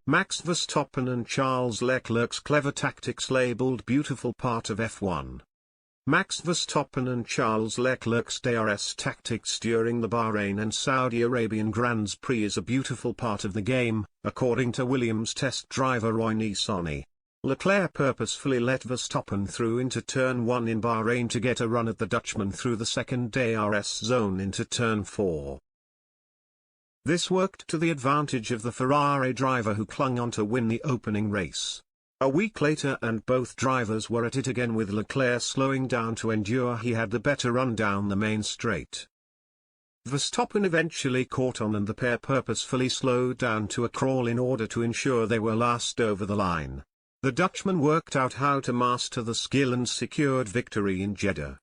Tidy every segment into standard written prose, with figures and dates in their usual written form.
Max Verstappen and Charles Leclerc's clever tactics labeled beautiful part of F1. Max Verstappen and Charles Leclerc's DRS tactics during the Bahrain and Saudi Arabian Grands Prix is a beautiful part of the game, according to Williams test driver Roy Nissany. Leclerc purposefully let Verstappen through into turn 1 in Bahrain to get a run at the Dutchman through the second DRS zone into turn 4. This worked to the advantage of the Ferrari driver who clung on to win the opening race. A week later and both drivers were at it again with Leclerc slowing down to endure he had the better run down the main straight. Verstappen eventually caught on and the pair purposefully slowed down to a crawl in order to ensure they were last over the line. The Dutchman worked out how to master the skill and secured victory in Jeddah.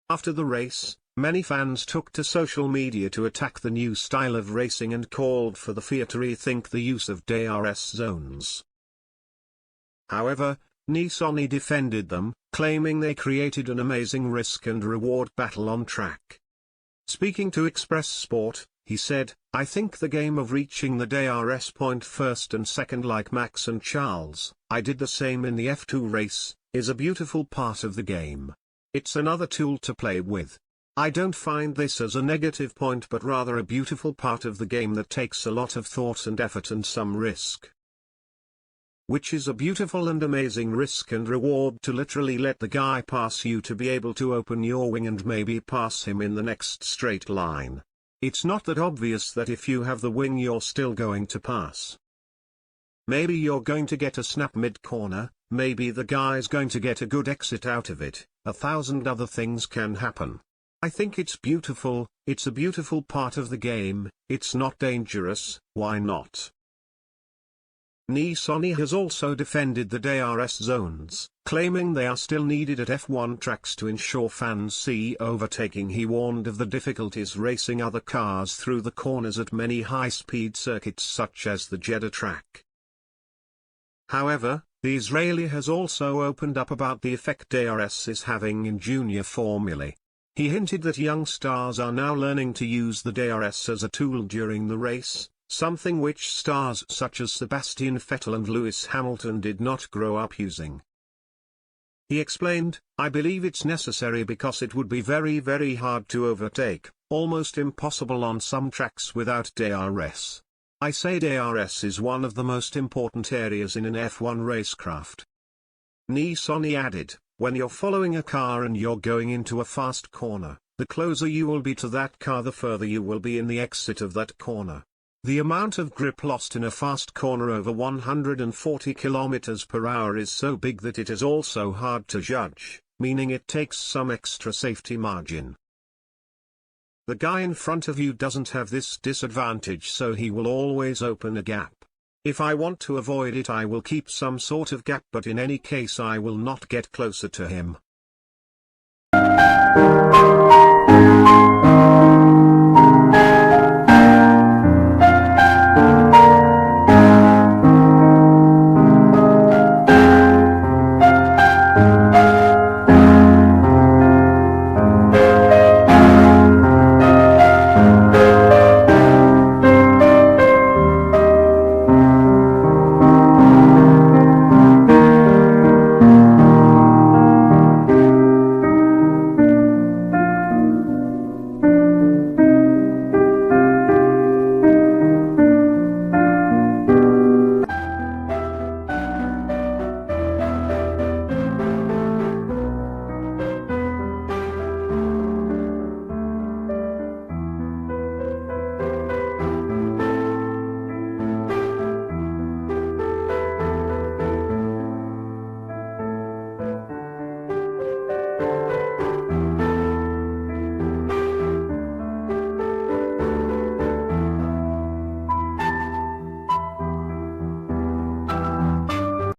After the race, many fans took to social media to attack the new style of racing and called for the FIA to rethink the use of DRS zones. However, Nissany defended them, claiming they created an amazing risk and reward battle on track. Speaking to Express Sport, he said, "I think the game of reaching the DRS point first and second like Max and Charles, I did the same in the F2 race, is a beautiful part of the game. It's another tool to play with. I don't find this as a negative point but rather a beautiful part of the game that takes a lot of thought and effort and some risk. Which is a beautiful and amazing risk and reward to literally let the guy pass you to be able to open your wing and maybe pass him in the next straight line. It's not that obvious that if you have the wing you're still going to pass. Maybe you're going to get a snap mid-corner, maybe the guy's going to get a good exit out of it, 1,000 other things can happen. I think it's beautiful, it's a beautiful part of the game, it's not dangerous, why not?" Nissany has also defended the DRS zones, claiming they are still needed at F1 tracks to ensure fans see overtaking. He warned of the difficulties racing other cars through the corners at many high-speed circuits such as the Jeddah track. However, the Israeli has also opened up about the effect DRS is having in junior formulae. He hinted that young stars are now learning to use the DRS as a tool during the race, something which stars such as Sebastian Vettel and Lewis Hamilton did not grow up using. He explained, "I believe it's necessary because it would be very very hard to overtake, almost impossible on some tracks without DRS. I say DRS is one of the most important areas in an F1 racecraft." Nissany added, "When you're following a car and you're going into a fast corner, the closer you will be to that car the further you will be in the exit of that corner. The amount of grip lost in a fast corner over 140 km/h is so big that it is also hard to judge, meaning it takes some extra safety margin. The guy in front of you doesn't have this disadvantage, so he will always open a gap. If I want to avoid it I will keep some sort of gap, but in any case I will not get closer to him.